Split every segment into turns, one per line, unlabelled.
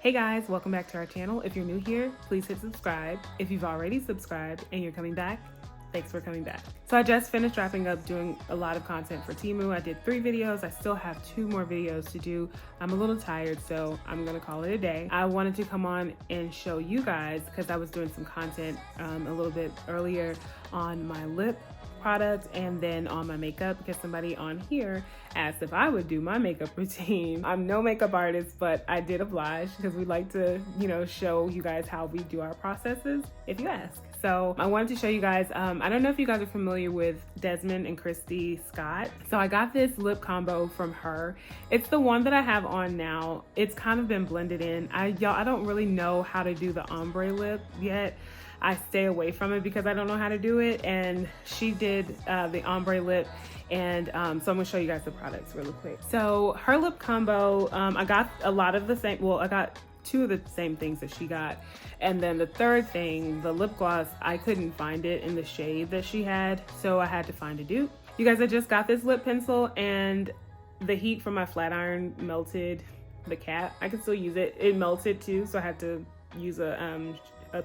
Hey guys, welcome back to our channel. If you're new here, please hit subscribe. If you've already subscribed and you're coming back, thanks for coming back. So I just finished wrapping up doing a lot of content for Temu. I did 3 videos. I still have 2 more videos to do. I'm a little tired, so I'm gonna call it a day. I wanted to come on and show you guys, because I was doing some content a little bit earlier on my lip product and then on my makeup, because somebody on here asked if I would do my makeup routine. I'm no makeup artist, but I did oblige because we like to, show you guys how we do our processes if you ask. So I wanted to show you guys, I don't know if you guys are familiar with Desmond and Christy Scott. So I got this lip combo from her. It's the one that I have on now. It's kind of been blended in. I don't really know how to do the ombre lip yet. I stay away from it because I don't know how to do it. And she did the ombre lip. And so I'm gonna show you guys the products really quick. So her lip combo, I got a lot of the same, I got 2 of the same things that she got. And then the third thing, the lip gloss, I couldn't find it in the shade that she had. So I had to find a dupe. You guys, I just got this lip pencil and the heat from my flat iron melted the cap. I can still use it. It melted too, so I had to use a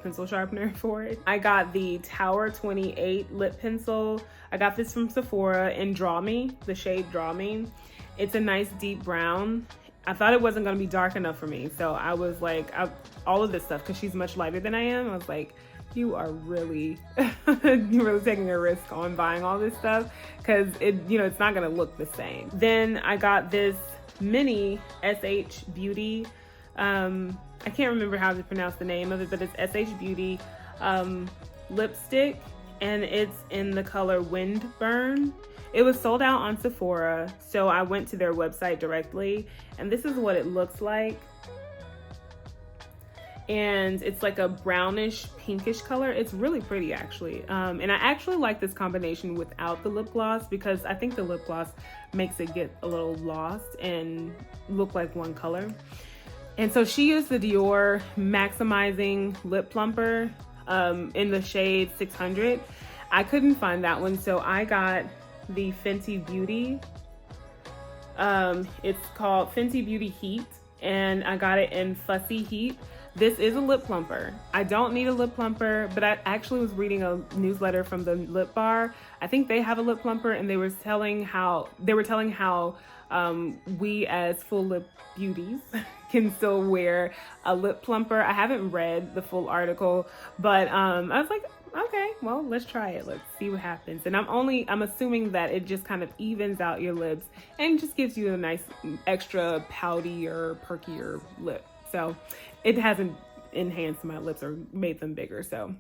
pencil sharpener for it. I got the Tower 28 lip pencil. I got this from Sephora in Draw Me, the shade Draw Me. It's a nice deep brown. I thought it wasn't gonna be dark enough for me, so I was like, all of this stuff, because she's much lighter than I am, I was like, you are really, you're really taking a risk on buying all this stuff, because it's not gonna look the same. Then I got this mini SH Beauty, I can't remember how to pronounce the name of it, but it's SH Beauty lipstick, and it's in the color Wind Burn. It was sold out on Sephora, so I went to their website directly, and this is what it looks like. And it's like a brownish pinkish color. It's really pretty, actually. And I actually like this combination without the lip gloss, because I think the lip gloss makes it get a little lost and look like one color. And so she used the Dior Maximizing Lip Plumper in the shade 600. I couldn't find that one, so I got the Fenty Beauty. It's called Fenty Beauty Heat, and I got it in Fussy Heat. This is a lip plumper. I don't need a lip plumper, but I actually was reading a newsletter from the Lip Bar. I think they have a lip plumper, and they were telling how we as full lip beauties can still wear a lip plumper. I haven't read the full article, but I was like, okay, well, let's try it. Let's see what happens. And I'm assuming that it just kind of evens out your lips and just gives you a nice extra pouty or perkier lip. So it hasn't enhanced my lips or made them bigger. So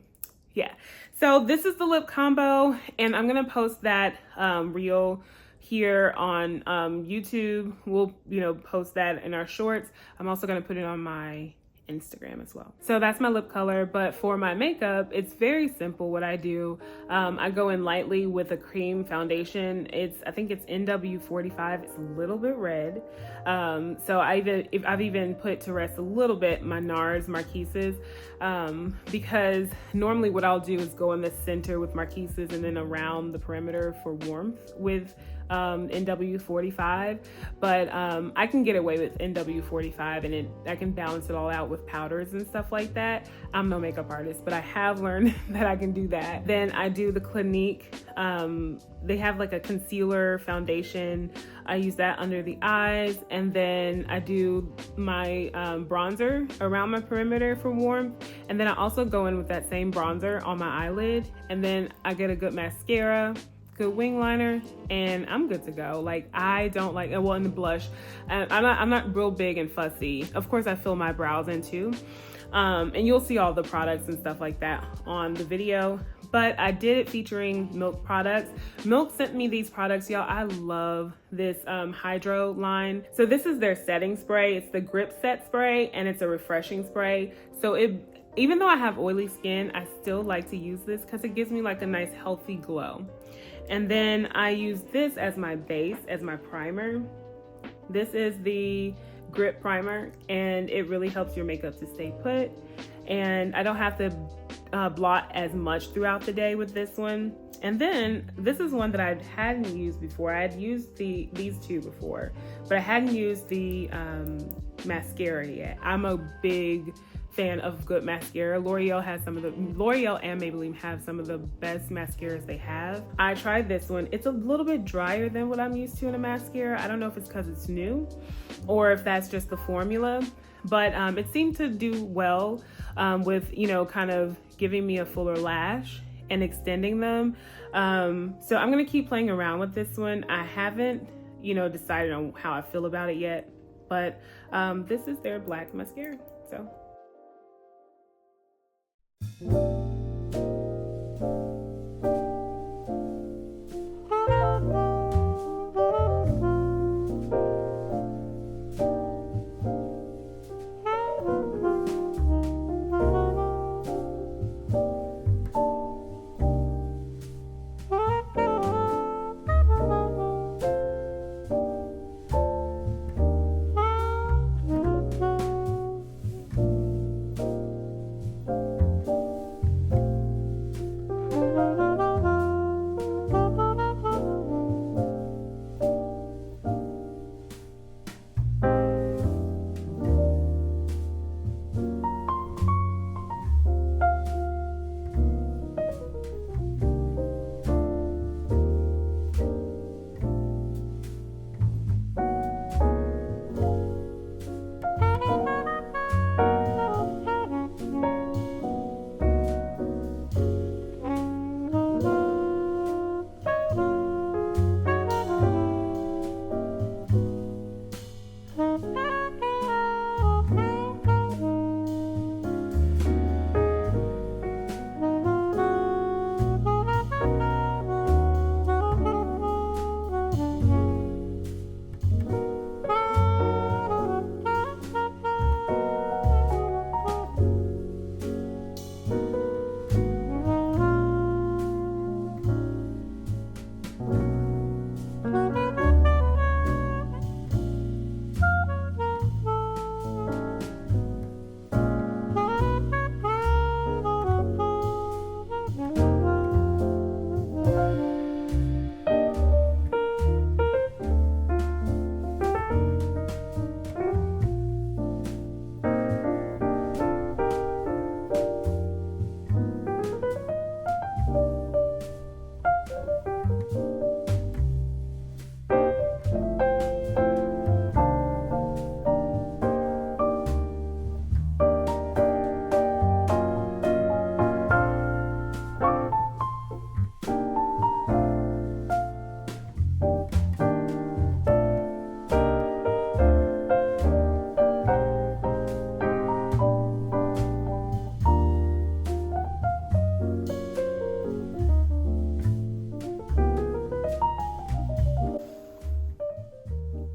yeah. So this is the lip combo, and I'm going to post that reel here on YouTube. We'll, post that in our shorts. I'm also going to put it on my Instagram as well. So that's my lip color, but for my makeup, it's very simple what I do. I go in lightly with a cream foundation. I think it's NW45. It's a little bit red. So I've even put to rest a little bit my NARS Marquises, because normally what I'll do is go in the center with Marquises and then around the perimeter for warmth with NW45, but I can get away with NW45, and I can balance it all out with powders and stuff like that. I'm no makeup artist, but I have learned that I can do that. Then I do the Clinique. They have like a concealer foundation. I use that under the eyes, and then I do my bronzer around my perimeter for warmth, and then I also go in with that same bronzer on my eyelid, and then I get a good mascara, good wing liner, and I'm good to go. Like, I don't like, well, in the blush, I'm not real big and fussy. Of course, I fill my brows in too, and you'll see all the products and stuff like that on the video. But I did it featuring Milk products. Milk sent me these products, y'all. I love this Hydro line. So this is their setting spray. It's the Grip Set Spray, and it's a refreshing spray. So even though I have oily skin, I still like to use this because it gives me like a nice healthy glow. And then I use this as my base, as my primer. This is the Grip Primer, and it really helps your makeup to stay put. And I don't have to blot as much throughout the day with this one. And then this is one that I hadn't used before. I had used these two before, but I hadn't used the mascara yet. I'm a big fan of good mascara. L'Oreal and Maybelline have some of the best mascaras they have. I tried this one. It's a little bit drier than what I'm used to in a mascara. I don't know if it's because it's new or if that's just the formula, but it seemed to do well with, you know, kind of giving me a fuller lash and extending them. So I'm gonna keep playing around with this one. I haven't, you know, decided on how I feel about it yet, but this is their black mascara. So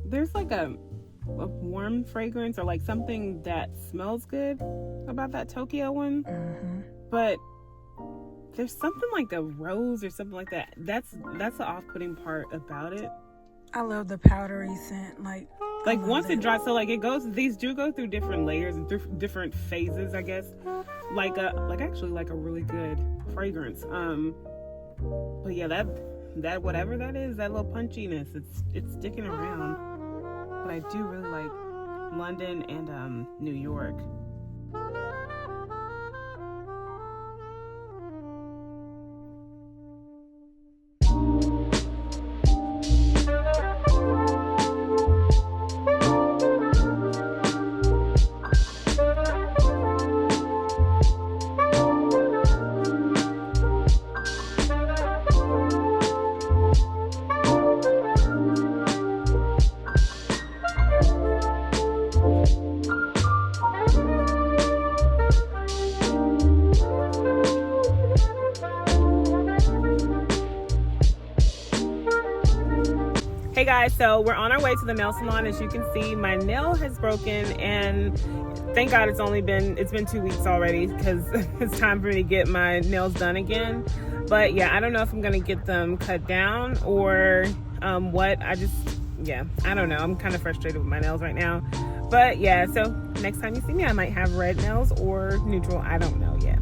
there's like a warm fragrance or like something that smells good about that Tokyo one, but there's something like a rose or something like that. That's the off-putting part about it.
I love the powdery scent. Like
once it dries, so like it goes. These do go through different layers and through different phases, I guess. Like actually like a really good fragrance. But yeah, that whatever that is, that little punchiness, it's sticking around. But I do really like London and New York. Hey guys, so we're on our way to the nail salon. As you can see, my nail has broken, and thank God it's been 2 weeks already, because it's time for me to get my nails done again. But yeah, I don't know if I'm gonna get them cut down or what. I don't know. I'm kind of frustrated with my nails right now. But yeah, so next time you see me, I might have red nails or neutral. I don't know yet.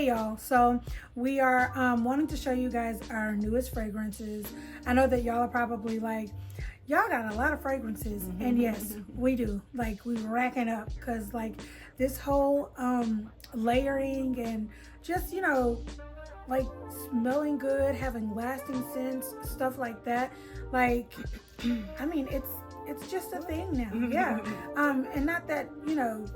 Hey y'all, so we are wanting to show you guys our newest fragrances. I know that y'all are probably like, y'all got a lot of fragrances, and yes, we do. Like, we racking up because like this whole layering and just, you know, like smelling good, having lasting scents, stuff like that. Like, I mean, it's just a thing now. Yeah. And not that, you know,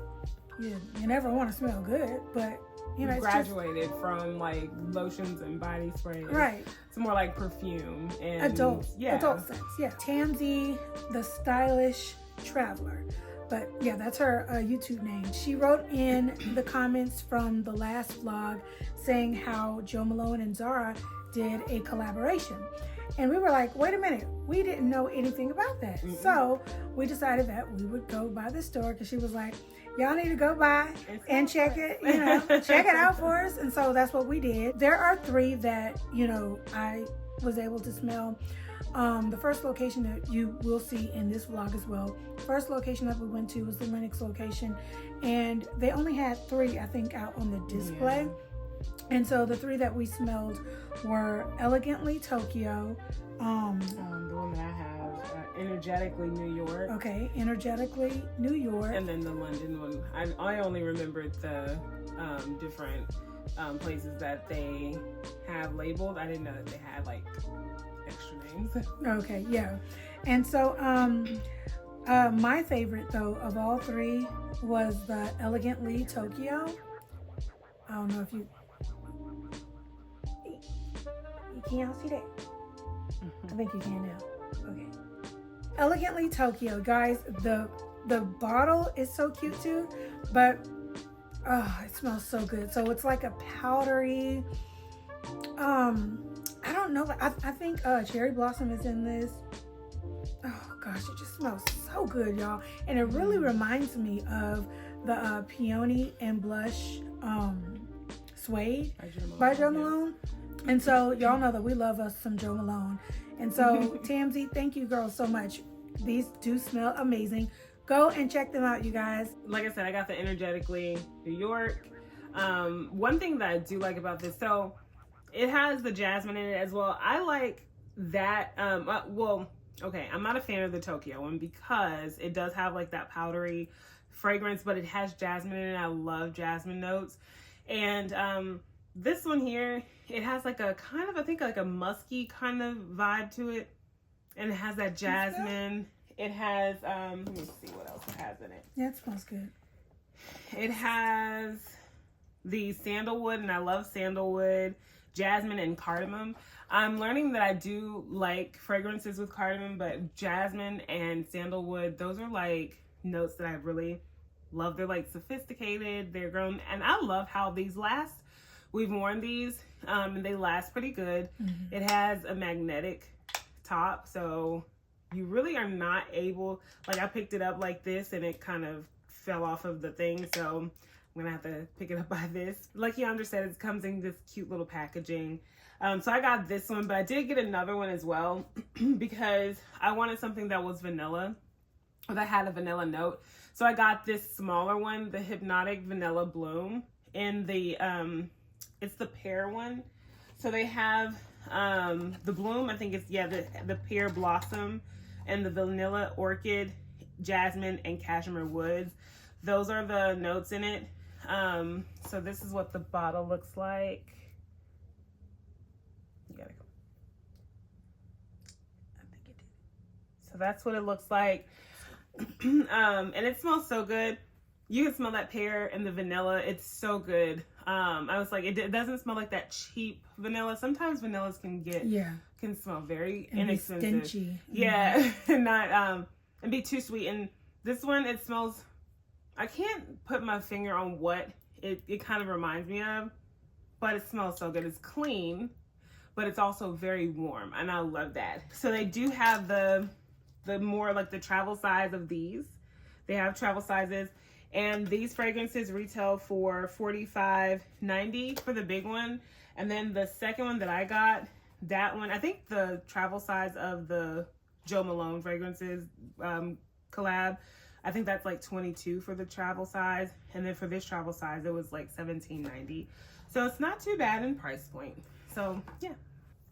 you never want to smell good, but you know, it's
graduated from like lotions and body sprays.
Right.
It's more like perfume and
adult scents. Yeah. Tamzy, the stylish traveler. But yeah, that's her YouTube name. She wrote in the comments from the last vlog saying how Jo Malone and Zara did a collaboration. And we were like, wait a minute, we didn't know anything about that. So we decided that we would go by the store because she was like, y'all need to go by and check it, you know, check it out for us. And so that's what we did. There are 3 that, you know, I was able to smell. The first location that you will see in this vlog as well. First location that we went to was the Lenox location, and they only had 3, I think, out on the display. Yeah. And so the 3 that we smelled were Elegantly Tokyo,
the one that I have, Energetically New York.
Okay, Energetically New York.
And then the London one. I only remembered the different places that they have labeled. I didn't know that they had like extra names.
Okay, yeah. And so my favorite though of all 3 was the Elegantly Tokyo. I don't know if you can't see that. I think you can now. Okay. Elegantly Tokyo, guys. The bottle is so cute too, but it smells so good. So it's like a powdery, I don't know. I think cherry blossom is in this. Oh gosh, it just smells so good, y'all. And it really reminds me of the Peony and Blush Suede by Jo Malone. And so y'all know that we love us some Jo Malone. And so Tamzy, thank you girls so much. These do smell amazing. Go and check them out, you guys.
Like I said, I got the Energetically New York. One thing that I do like about this, so it has the jasmine in it as well. I like that. Okay, I'm not a fan of the Tokyo one because it does have like that powdery fragrance, but it has jasmine in it. I love jasmine notes. And this one here, it has like a kind of, I think like a musky kind of vibe to it. And it has that jasmine. It has, let me see what else it has in it.
Yeah, it smells good.
It has the sandalwood, and I love sandalwood, jasmine, and cardamom. I'm learning that I do like fragrances with cardamom, but jasmine and sandalwood, those are like notes that I really love. They're like sophisticated, they're grown, and I love how these last. We've worn these, and they last pretty good. Mm-hmm. It has a magnetic top, so you really are not able, like I picked it up like this and it kind of fell off of the thing, so I'm gonna have to pick it up by this. Like Yonder said, it comes in this cute little packaging. So I got this one, but I did get another one as well because I wanted something that was vanilla, or that had a vanilla note. So I got this smaller one, the Hypnotic Vanilla Bloom, in the it's the pear one. So they have the bloom, I think it's, yeah, the pear blossom, and the vanilla orchid, jasmine, and cashmere woods. Those are the notes in it. So this is what the bottle looks like. You gotta go. I think it did. So that's what it looks like. And it smells so good. You can smell that pear and the vanilla. It's so good. I was like, it doesn't smell like that cheap vanilla. Sometimes vanillas can smell very inexpensive.
Stingy.
Yeah, and not and be too sweet. And this one, it smells. I can't put my finger on what it kind of reminds me of, but it smells so good. It's clean, but it's also very warm, and I love that. So they do have the more like the travel size of these. They have travel sizes. And these fragrances retail for $45.90 for the big one. And then the second one that I got, that one, I think the travel size of the Jo Malone fragrances collab I think that's like $22 for the travel size. And then for this travel size, it was like $17.90. So it's not too bad in price point. So yeah.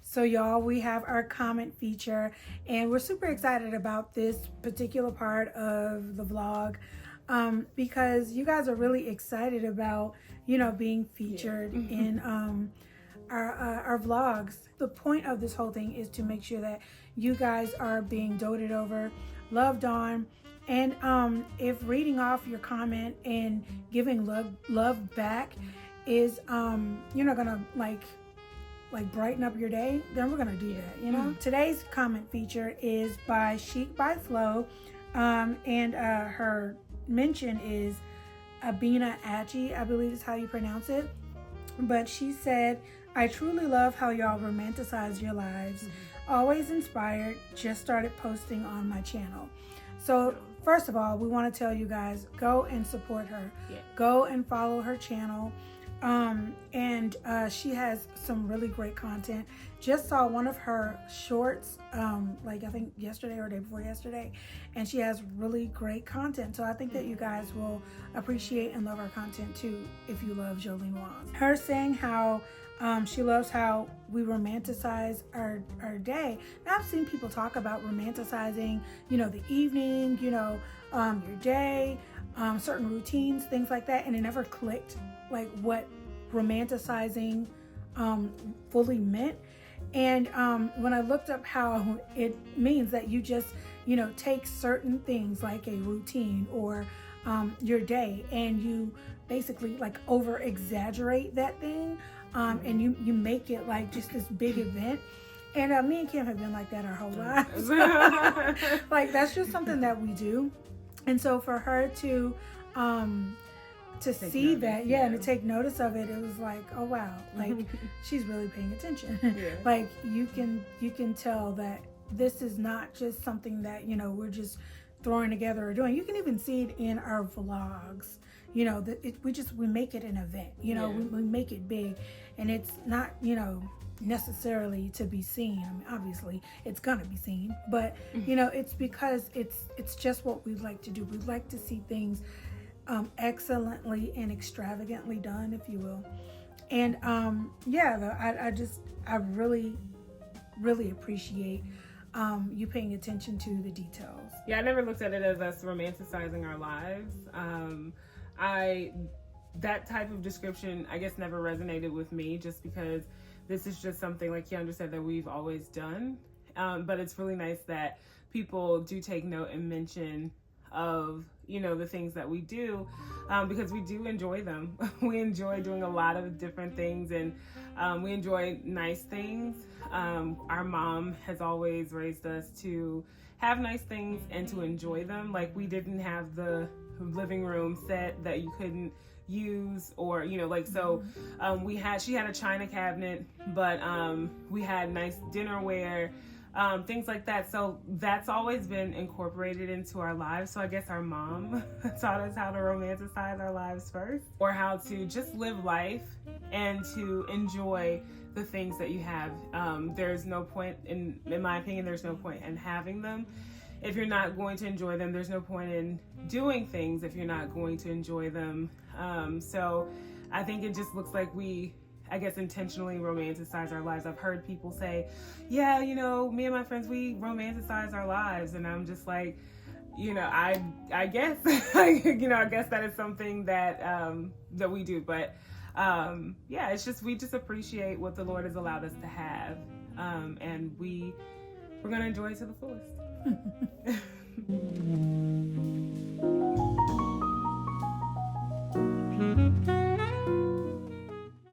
So y'all, we have our comment feature, and we're super excited about this particular part of the vlog, because you guys are really excited about, being featured in our vlogs. The point of this whole thing is to make sure that you guys are being doted over, loved on, and if reading off your comment and giving love back is gonna like brighten up your day, then we're gonna do that. Today's comment feature is by Chic by Flo, and her mention is Abina Achi, I believe is how you pronounce it. But she said, I truly love how y'all romanticize your lives. Always inspired, just started posting on my channel. So first of all, we want to tell you guys, go and support her. Go and follow her channel. And she has some really great content. Just saw one of her shorts, like I think yesterday or day before yesterday, and she has really great content. So I think that you guys will appreciate and love our content too if you love Jolie Noire. Her saying how she loves how we romanticize our day. Now, I've seen people talk about romanticizing, the evening, your day, certain routines, things like that, and it never clicked like what romanticizing fully meant. And when I looked up how it means that you just take certain things like a routine or your day, and you basically like over exaggerate that thing, and you make it like just this big event. And me and Kim have been like that our whole lives. Like that's just something that we do. And so for her to see that, and to take notice of it, it was like, oh wow, like she's really paying attention. Like you can tell that this is not just something that we're just throwing together or doing. You can even see it in our vlogs. That we make it an event. We make it big, and it's not necessarily to be seen. I mean, obviously it's gonna be seen, but it's because it's just what we like to do. We like to see things excellently and extravagantly done, if you will. And I really appreciate you paying attention to the details.
I never looked at it as us romanticizing our lives. That type of description, I guess, never resonated with me, just because this is just something, like Keandra said, that we've always done. But it's really nice that people do take note and mention of the things that we do, because we do enjoy them. We enjoy doing a lot of different things, and we enjoy nice things. Our mom has always raised us to have nice things and to enjoy them. Like, we didn't have the living room set that you couldn't use, or she had a china cabinet, but we had nice dinnerware, things like that. So that's always been incorporated into our lives. So I guess our mom taught us how to romanticize our lives first, or how to just live life and to enjoy the things that you have. There's no point, in my opinion, there's no point in having them if you're not going to enjoy them. There's no point in doing things if you're not going to enjoy them. So I think it just looks like we, I guess, intentionally romanticize our lives. I've heard people say, yeah, me and my friends, we romanticize our lives. And I'm just like, I guess, I guess that is something that we do. But it's just, we just appreciate what the Lord has allowed us to have. And we're going to enjoy it to the fullest.